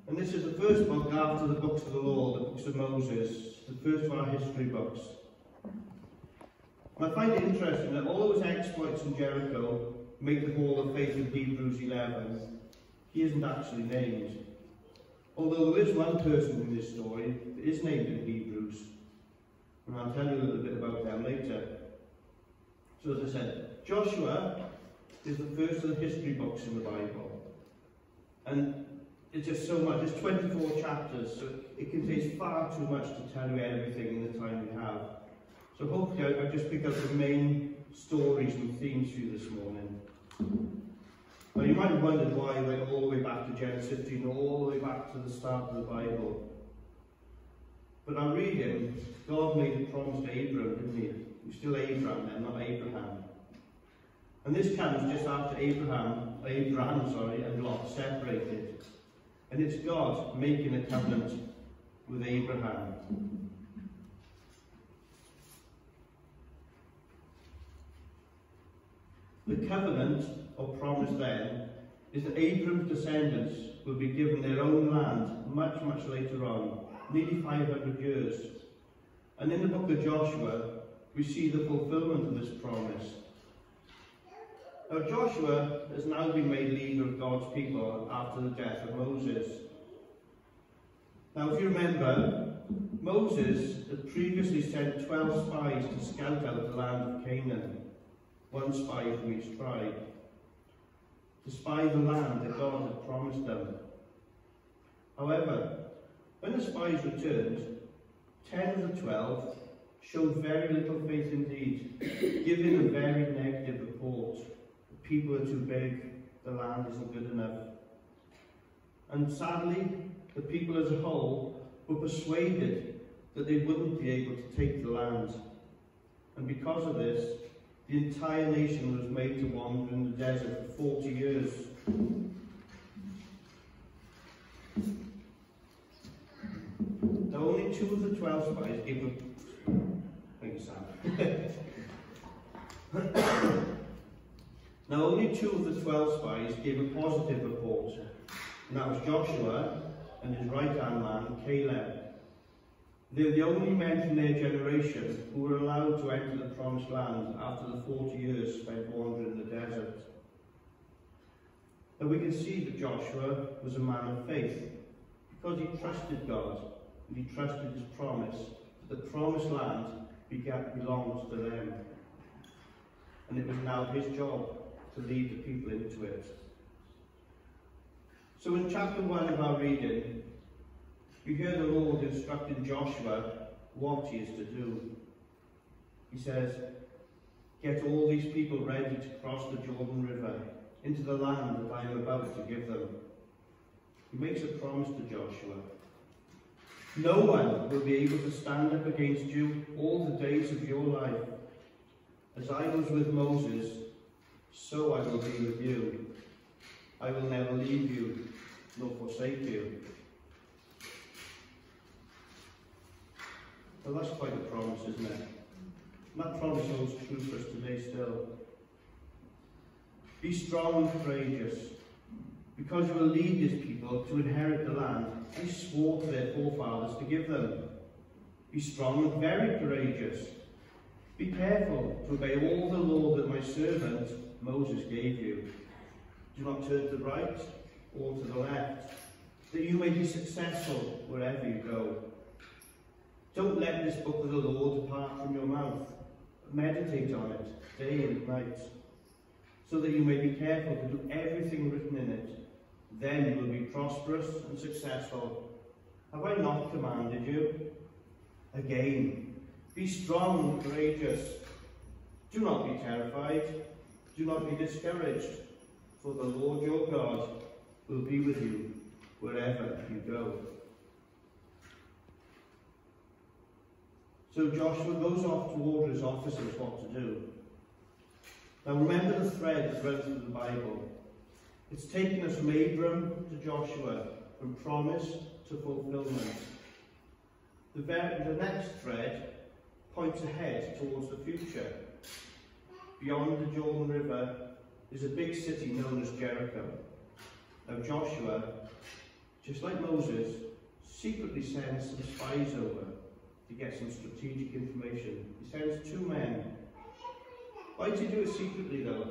And this is the first book after the books of the law, the books of Moses, the first of our history books. And I find it interesting that all those exploits in Jericho make the hall of faith in Hebrews 11. He isn't actually named. Although there is one person in this story that is named in Hebrews. And I'll tell you a little bit about them later. So as I said, Joshua is the first of the history books in the Bible. And it's just so much. It's 24 chapters, so it contains far too much to tell you everything in the time we have. So hopefully I'll just pick up the main stories and themes for you this morning. Now you might have wondered why I went all the way back to Genesis 15, all the way back to the start of the Bible. But I'm reading, God made a promise to Abram, didn't he? He's still Abram then, not Abraham. And this comes just after Abraham, and Lot separated. And it's God making a covenant with Abraham. The covenant, or promise then, is that Abram's descendants will be given their own land much, much later on, nearly 500 years. And in the book of Joshua, we see the fulfillment of this promise. Now Joshua has now been made leader of God's people after the death of Moses. Now if you remember, Moses had previously sent 12 spies to scout out the land of Canaan, one spy from each tribe, to spy the land that God had promised them. However, when the spies returned, 10 of the 12 showed very little faith indeed, giving a very negative report. The people are too big, the land isn't good enough. And sadly, the people as a whole were persuaded that they wouldn't be able to take the land. And because of this, the entire nation was made to wander in the desert for 40 years. Now only 2 of the 12 spies gave a... Thank you, Sam. Now only 2 of the 12 spies gave a positive report, and that was Joshua and his right-hand man, Caleb. They were the only men from their generation who were allowed to enter the promised land after the 40 years spent wandering in the desert. Now we can see that Joshua was a man of faith because he trusted God and he trusted his promise that the promised land belonged to them. And it was now his job to lead the people into it. So in chapter 1 of our reading, you hear the Lord instructing Joshua what he is to do. He says, get all these people ready to cross the Jordan River into the land that I am about to give them. He makes a promise to Joshua. No one will be able to stand up against you all the days of your life. As I was with Moses, so I will be with you. I will never leave you, nor forsake you. Well, that's quite a promise, isn't it? And that promise holds true for us today still. Be strong and courageous, because you will lead these people to inherit the land He swore to their forefathers to give them. Be strong and very courageous. Be careful to obey all the law that my servant Moses gave you. Do not turn to the right or to the left, that you may be successful wherever you go. Don't let this book of the law depart from your mouth. Meditate on it day and night, so that you may be careful to do everything written in it. Then you will be prosperous and successful. Have I not commanded you? Again, be strong and courageous. Do not be terrified. Do not be discouraged, for the Lord your God will be with you wherever you go. So Joshua goes off to order his officers what to do. Now remember the thread that runs through the Bible. It's taken us from Abram to Joshua, from promise to fulfillment. The next thread points ahead towards the future. Beyond the Jordan River is a big city known as Jericho. Now Joshua just like Moses, secretly sends some spies over to get some strategic information. He sends 2 men. Why did he do it secretly though?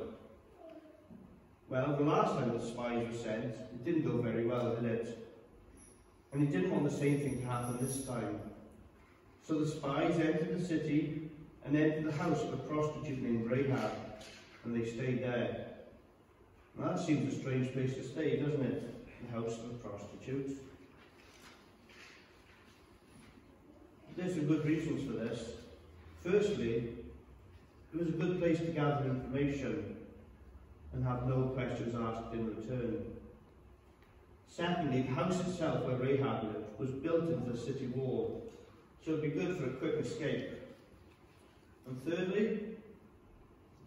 Well, the last time the spies were sent, it didn't go very well, did it? And he didn't want the same thing to happen this time. So the spies entered the city and entered the house of a prostitute named Rahab, and they stayed there. Now that seems a strange place to stay, doesn't it? The house of a prostitute. There's some good reasons for this. Firstly, it was a good place to gather information and have no questions asked in return. Secondly, the house itself where Rahab lived was built into the city wall, so it would be good for a quick escape. And thirdly,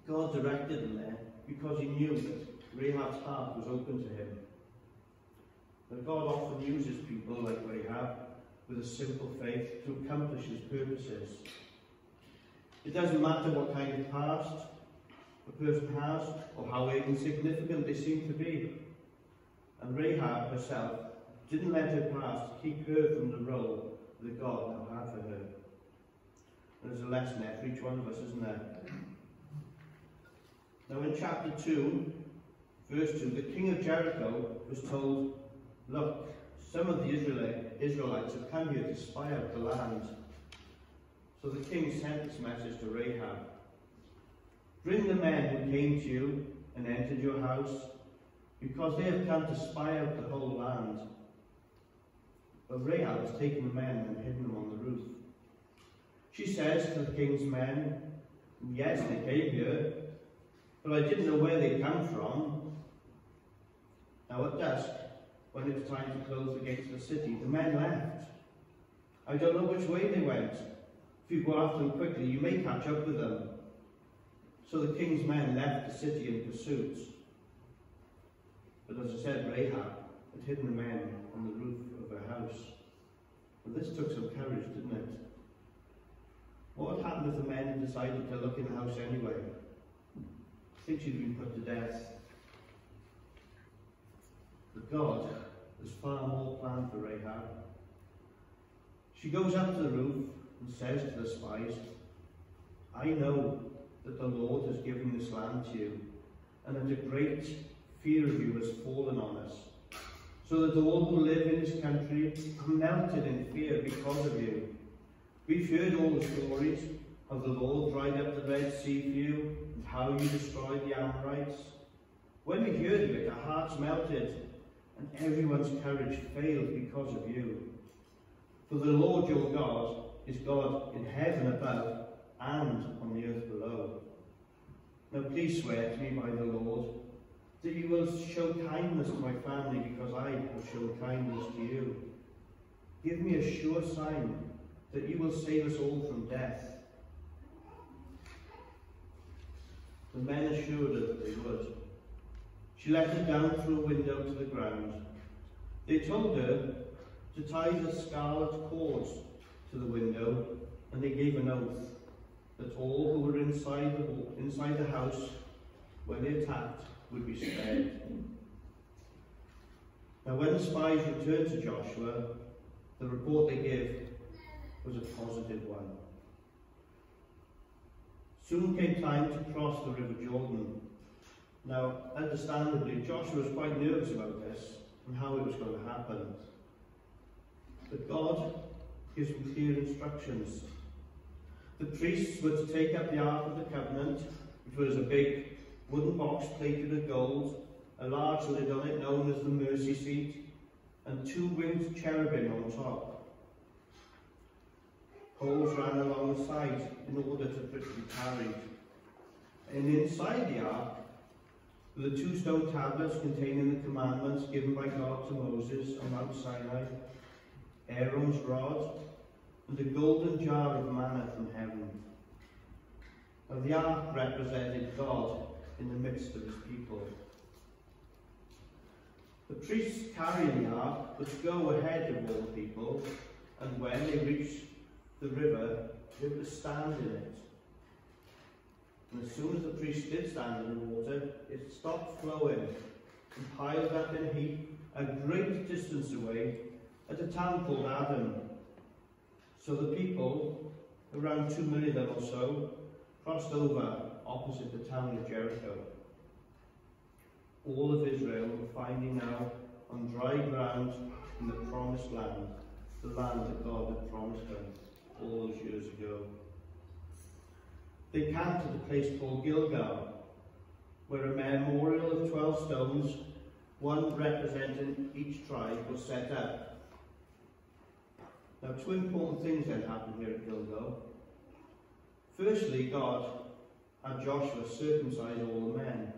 God directed him there because he knew that Rahab's heart was open to him. But God often uses people like Rahab with a simple faith to accomplish his purposes. It doesn't matter what kind of past a person has or how insignificant they seem to be. And Rahab herself didn't let her past keep her from the role that God now had for her. There's a lesson there for each one of us, isn't there? Now in chapter 2, verse 2, the king of Jericho was told, "Look, some of the Israelites have come here to spy out the land." So the king sent this message to Rahab. "Bring the men who came to you and entered your house, because they have come to spy out the whole land." But Rahab has taken the men and hidden them on the roof. She says to the king's men, "Yes, they came here, but I didn't know where they come from." Now at dusk, when it was time to close the gates of the city, the men left. I don't know which way they went. If you go after them quickly, you may catch up with them. So the king's men left the city in pursuit. But as I said, Rahab had hidden the men on the roof of her house. And this took some courage, didn't it? What would happen if the men had decided to look in the house anyway? I think she'd been put to death. But God has far more planned for Rahab. She goes up to the roof and says to the spies, "I know that the Lord has given this land to you, and that a great fear of you has fallen on us, so that all who live in this country are melted in fear because of you. We've heard all the stories of the Lord dried up the Red Sea for you, and how you destroyed the Amorites. When we heard of it, our hearts melted, and everyone's courage failed because of you. For the Lord your God is God in heaven above and on the earth below. Now please swear to me by the Lord that you will show kindness to my family because I have shown kindness to you. Give me a sure sign that you will save us all from death." The men assured her that they would. She let her down through a window to the ground. They told her to tie the scarlet cords to the window, and they gave an oath that all who were inside the house when they attacked would be spared. Now when the spies returned to Joshua, the report they gave was a positive one. Soon came time to cross the River Jordan. Now, understandably, Joshua was quite nervous about this and how it was going to happen. But God gives him clear instructions. The priests were to take up the Ark of the Covenant, which was a big wooden box plated with gold, a large lid on it known as the mercy seat, and 2 winged cherubim on top. Poles ran along the side in order to be carried. And inside the ark were the 2 stone tablets containing the commandments given by God to Moses on Mount Sinai, Aaron's rod, and a golden jar of manna from heaven. Now the ark represented God in the midst of his people. The priests carrying the ark were to go ahead of all the people, and when they reached the river, they were to stand in it. And as soon as the priest did stand in the water, it stopped flowing and piled up in a heap a great distance away at a town called Adam. So the people, around 2 million or so, crossed over opposite the town of Jericho. All of Israel were finally now on dry ground in the promised land, the land that God had promised them all those years ago. They camped at a place called Gilgal, where a memorial of 12 stones, one representing each tribe, was set up. Now, two important things then happened here at Gilgal. Firstly, God had Joshua circumcise all the men.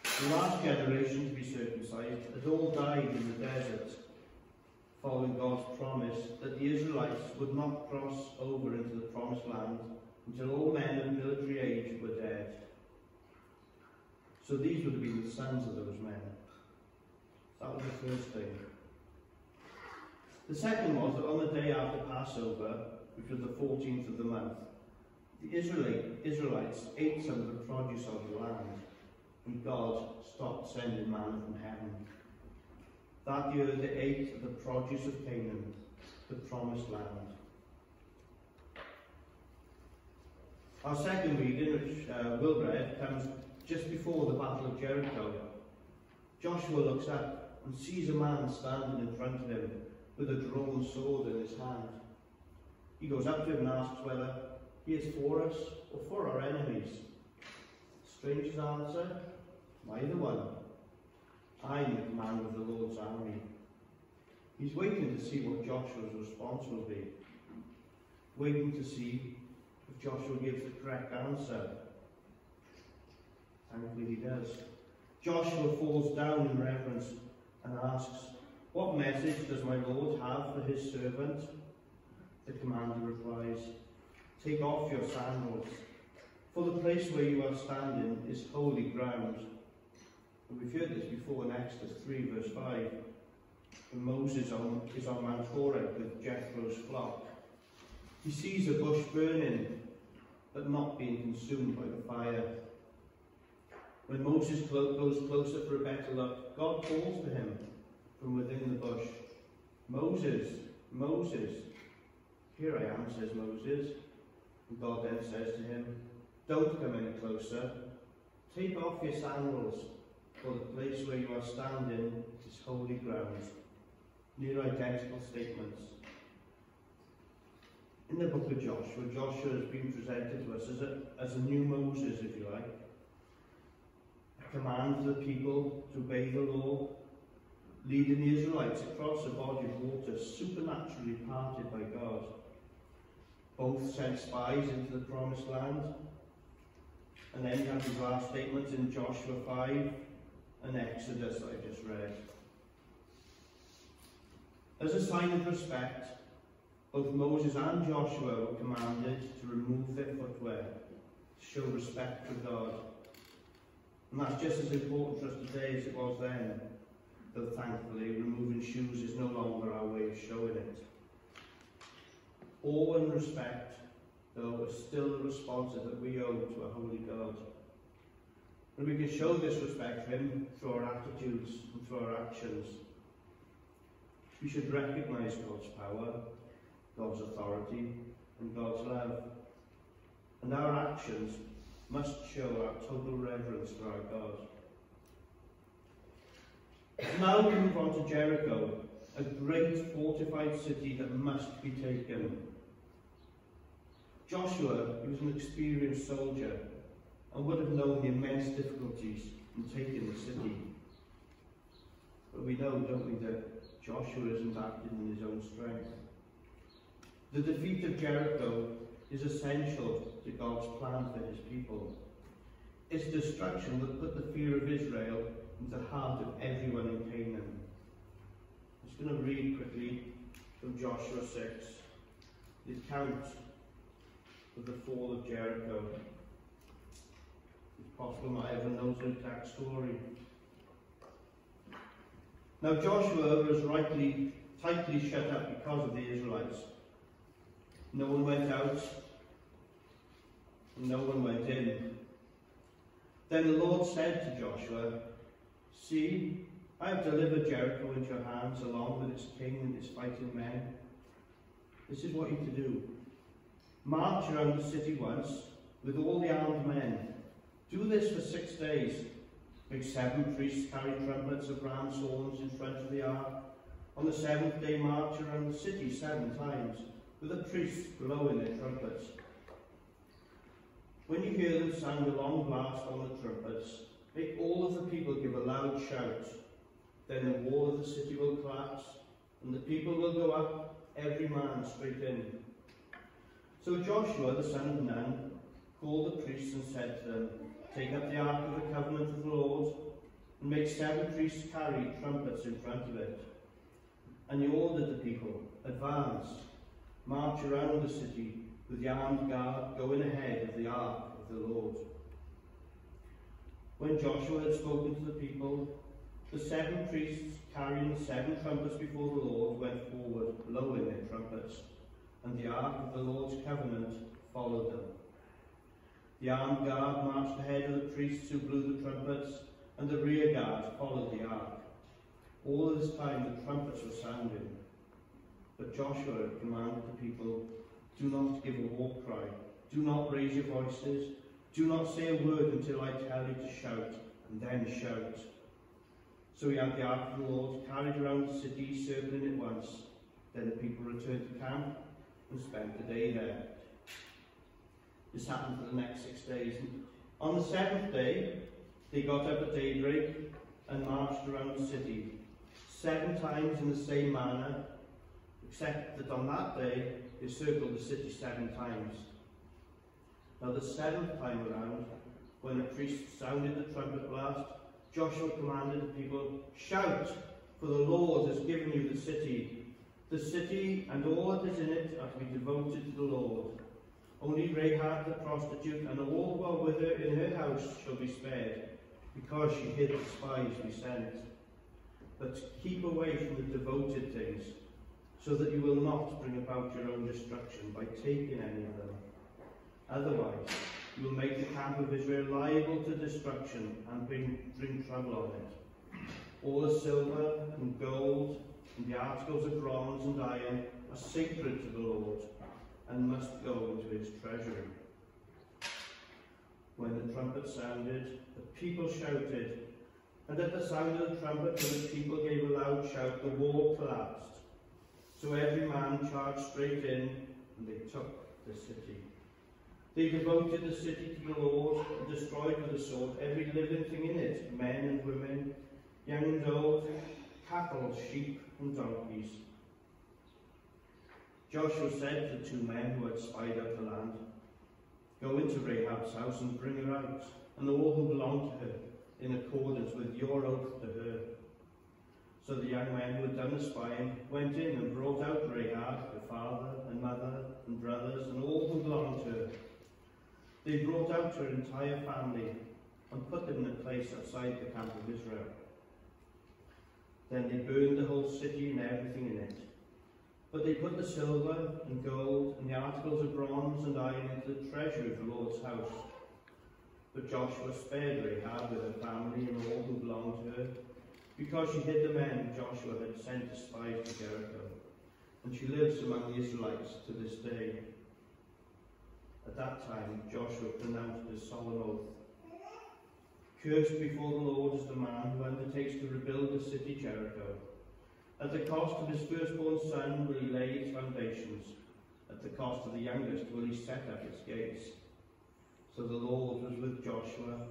The last generation to be circumcised had all died in the desert, following God's promise that the Israelites would not cross over into the promised land until all men of military age were dead. So these would have been the sons of those men. That was the first thing. The second was that on the day after Passover, which was the 14th of the month, the Israelites ate some of the produce of the land, and God stopped sending manna from heaven. That year they ate of the produce of Canaan, the promised land. Our second reading, which Will read, comes just before the Battle of Jericho. Joshua looks up and sees a man standing in front of him with a drawn sword in his hand. He goes up to him and asks whether he is for us or for our enemies. The stranger's answer, neither one. I'm the commander of the Lord's army. He's waiting to see what Joshua's response will be. Waiting to see if Joshua gives the correct answer. Thankfully he does. Joshua falls down in reverence and asks, "What message does my Lord have for his servant?" The commander replies, "Take off your sandals, for the place where you are standing is holy ground." And we've heard this before in Exodus 3 verse 5, when Moses is on Mount Horeb with Jethro's flock. He sees a bush burning, but not being consumed by the fire. When Moses goes closer for a better look, God calls to him from within the bush. "Moses, Moses." "Here I am," says Moses. And God then says to him, "Don't come any closer. Take off your sandals, for the place where you are standing is holy ground." Near identical statements. In the book of Joshua, Joshua has been presented to us as a new Moses, if you like. A command to the people to obey the law, leading the Israelites across a body of water supernaturally parted by God. Both sent spies into the promised land. And then you have his last statements in Joshua 5 and Exodus that I just read. As a sign of respect, both Moses and Joshua were commanded to remove their footwear, to show respect for God. And that's just as important for us today as it was then, though thankfully removing shoes is no longer our way of showing it. Awe and respect, though, is still a response that we owe to a holy God. And we can show this respect for him through our attitudes and through our actions. We should recognise God's power, God's authority, and God's love. And our actions must show our total reverence for our God. Now we move on to Jericho, a great fortified city that must be taken. Joshua, he was an experienced soldier and would have known the immense difficulties in taking the city. But we know, don't we, that Joshua isn't acting in his own strength. The defeat of Jericho is essential to God's plan for his people. Its destruction would put the fear of Israel into the heart of everyone in Canaan. I'm just going to read quickly from Joshua 6, the account of the fall of Jericho. It's possible not everyone knows the exact story. Now Joshua was tightly shut up because of the Israelites. No one went out, and no one went in. Then the Lord said to Joshua, "See, I have delivered Jericho into your hands, along with its king and its fighting men. This is what you to do. March around the city once, with all the armed men. Do this for 6 days. Make 7 priests carry trumpets of ram's horns in front of the ark. On the 7th day, march around the city 7 times, with the priests blowing their trumpets. When you hear them sound a long blast on the trumpets, make all of the people give a loud shout. Then the wall of the city will collapse, and the people will go up, every man straight in. So Joshua, the son of Nun, called the priests and said to them, take up the ark of the covenant of the Lord, and make 7 priests carry trumpets in front of it. And he ordered the people, advance, march around the city, with the armed guard going ahead of the ark of the Lord. When Joshua had spoken to the people, the 7 priests carrying 7 trumpets before the Lord went forward, blowing their trumpets, and the ark of the Lord's covenant followed them. The armed guard marched ahead of the priests who blew the trumpets, and the rear guard followed the ark. All this time the trumpets were sounding. But Joshua had commanded the people, do not give a war cry, do not raise your voices, do not say a word until I tell you to shout, and then shout. So he had the ark of the Lord carried around the city, circling it once. Then the people returned to camp and spent the day there. This happened for the next 6 days. On the 7th day, they got up at daybreak and marched around the city, 7 times in the same manner, except that on that day they circled the city 7 times. Now the 7th time around, when the priest sounded the trumpet blast, Joshua commanded the people, shout, for the Lord has given you the city. The city and all that is in it are to be devoted to the Lord. Only Rahab the prostitute and all who are with her in her house shall be spared, because she hid the spies we sent. But keep away from the devoted things, so that you will not bring about your own destruction by taking any of them. Otherwise, you will make the camp of Israel liable to destruction and bring trouble on it. All the silver and gold and the articles of bronze and iron are sacred to the Lord and must go into his treasury. When the trumpet sounded, the people shouted, and at the sound of the trumpet, when the people gave a loud shout, the wall collapsed. So every man charged straight in, and they took the city. They devoted the city to the Lord and destroyed with the sword every living thing in it, men and women, young and old, cattle, sheep and donkeys. Joshua said to the 2 men who had spied out the land, go into Rahab's house and bring her out, and all who belong to her, in accordance with your oath to her. So the young men who had done the spying went in and brought out Rahab, her father and mother and brothers, and all who belonged to her. They brought out her entire family and put them in a place outside the camp of Israel. Then they burned the whole city and everything in it. But they put the silver and gold and the articles of bronze and iron into the treasury of the Lord's house. But Joshua spared Rahab with her family and all who belonged to her, because she hid the men Joshua had sent to spy to Jericho, and she lives among the Israelites to this day. At that time, Joshua pronounced a solemn oath. Cursed before the Lord is the man who undertakes to rebuild the city Jericho. At the cost of his firstborn son will he lay its foundations. At the cost of the youngest will he set up its gates. So the Lord was with Joshua,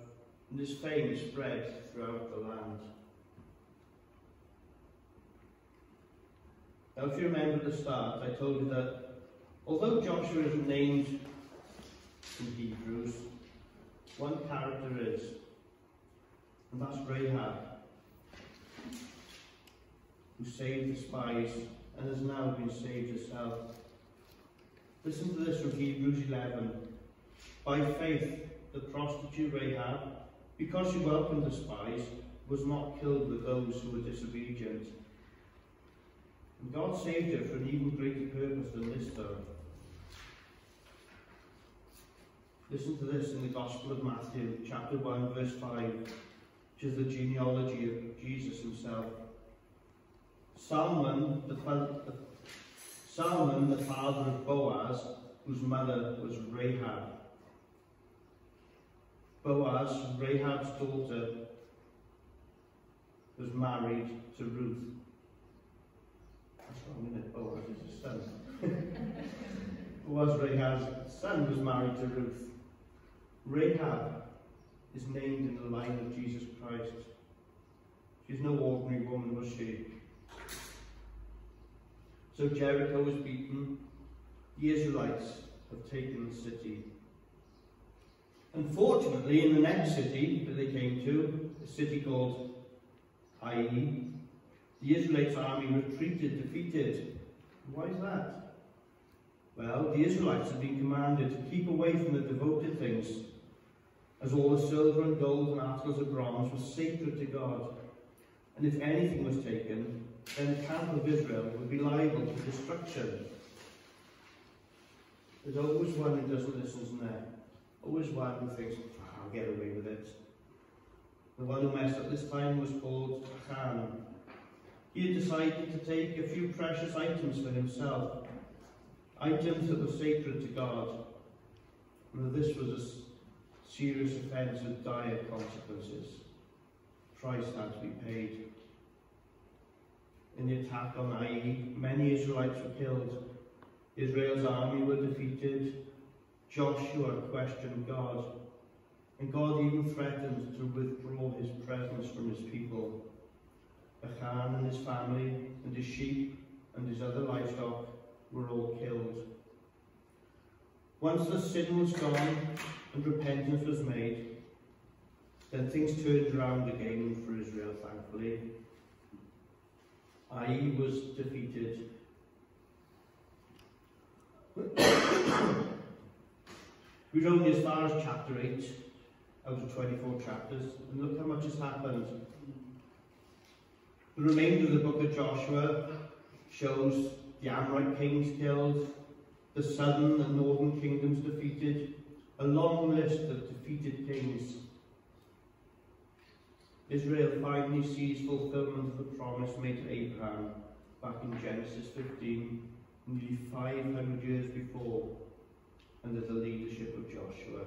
and his fame spread throughout the land. Now, if you remember at the start, I told you that although Joshua isn't named in Hebrews, one character is, and that's Rahab, who saved the spies and has now been saved herself. Listen to this from Hebrews 11. By faith, the prostitute Rahab, because she welcomed the spies, was not killed with those who were disobedient. And God saved her for an even greater purpose than this, though. Listen to this in the Gospel of Matthew, chapter 1, verse 5. which is the genealogy of Jesus himself. Salmon, the father of Boaz, whose mother was Rahab. Boaz, Rahab's daughter, was married to Ruth. That's wrong, isn't it? Boaz is his son. Boaz, Rahab's son, was married to Ruth. Rahab is named in the line of Jesus Christ. She's no ordinary woman, was she? So Jericho was beaten. The Israelites have taken the city. Unfortunately, in the next city that they came to, a city called Ai, the Israelites' army retreated, defeated. Why is that? Well, the Israelites had been commanded to keep away from the devoted things, as all the silver and gold and articles of bronze was sacred to God. And if anything was taken, then the camp of Israel would be liable to destruction. There's always one who doesn't listen, isn't there? Always one who thinks, I'll get away with it. The one who messed up this time was called Achan. He had decided to take a few precious items for himself, items that were sacred to God. And this was a serious offence with dire consequences. Price had to be paid. In the attack on Ai, many Israelites were killed. Israel's army were defeated. Joshua questioned God, and God even threatened to withdraw his presence from his people. Achan and his family and his sheep and his other livestock were all killed. Once the sin was gone and repentance was made, then things turned around again for Israel, thankfully. Ai was defeated. We're only as far as chapter 8 out of 24 chapters, and look how much has happened. The remainder of the book of Joshua shows the Amorite kings killed, the southern and northern kingdoms defeated, a long list of defeated kings. Israel finally sees fulfillment of the promise made to Abraham back in Genesis 15, nearly 500 years before, under the leadership of Joshua.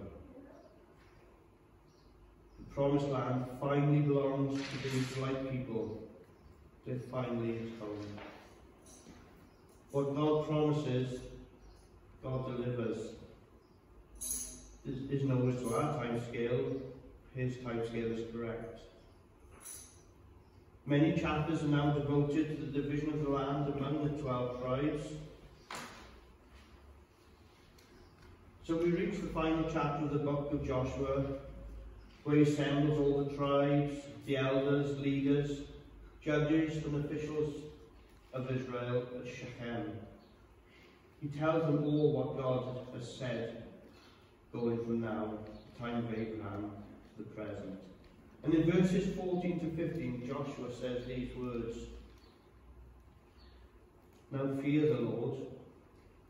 The promised land finally belongs to the Israelite people. They're finally at home. What God promises, God delivers. This is nowhere to our time scale. His time scale is correct. Many chapters are now devoted to the division of the land among the 12 tribes. So we reach the final chapter of the book of Joshua, where he assembles all the tribes, the elders, leaders, judges and officials of Israel at Shechem. He tells them all what God has said, going from now, the time of Abraham, to the present. And in verses 14 to 15, Joshua says these words: Now fear the Lord,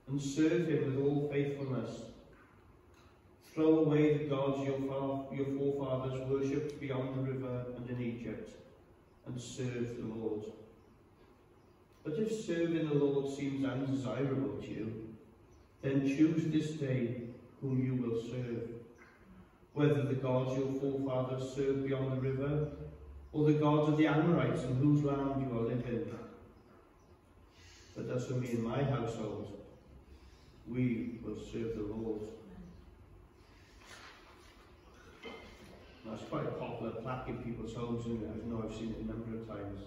and serve him with all faithfulness. Throw away the gods your forefathers worshipped beyond the river and in Egypt, and serve the Lord. But if serving the Lord seems undesirable to you, then choose this day whom you will serve, whether the gods your forefathers served beyond the river, or the gods of the Amorites in whose land you are living. But as for me and my household, we will serve the Lord. That's quite a popular plaque in people's homes, isn't it? I know I've seen it a number of times.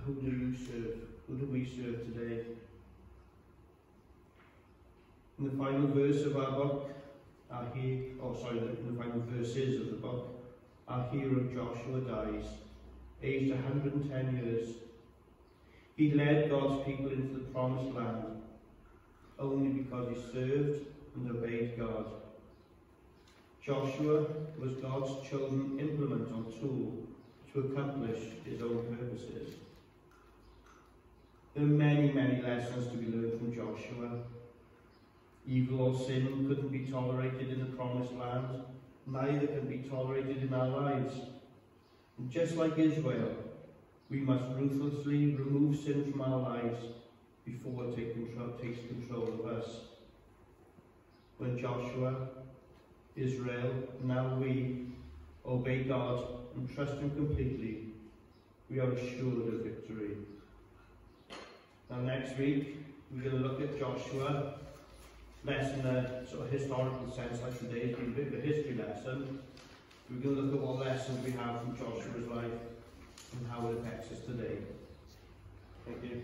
Who do you serve? Who do we serve today? In the final verse of our book, in the final verses of the book, our hero Joshua dies, aged 110 years. He led God's people into the promised land only because he served and obeyed God. Joshua was God's chosen implement or tool to accomplish his own purposes. There are many, many lessons to be learned from Joshua. Evil or sin couldn't be tolerated in the promised land, neither can be tolerated in our lives. And just like Israel, we must ruthlessly remove sin from our lives before it takes control of us. When Joshua, Israel, now we, obey God and trust Him completely, we are assured of victory. Now next week, we're going to look at Joshua, less in a sort of historical sense like today's been a bit of a history lesson. We're going to look at what lessons we have from Joshua's life and how it affects us today. Thank you.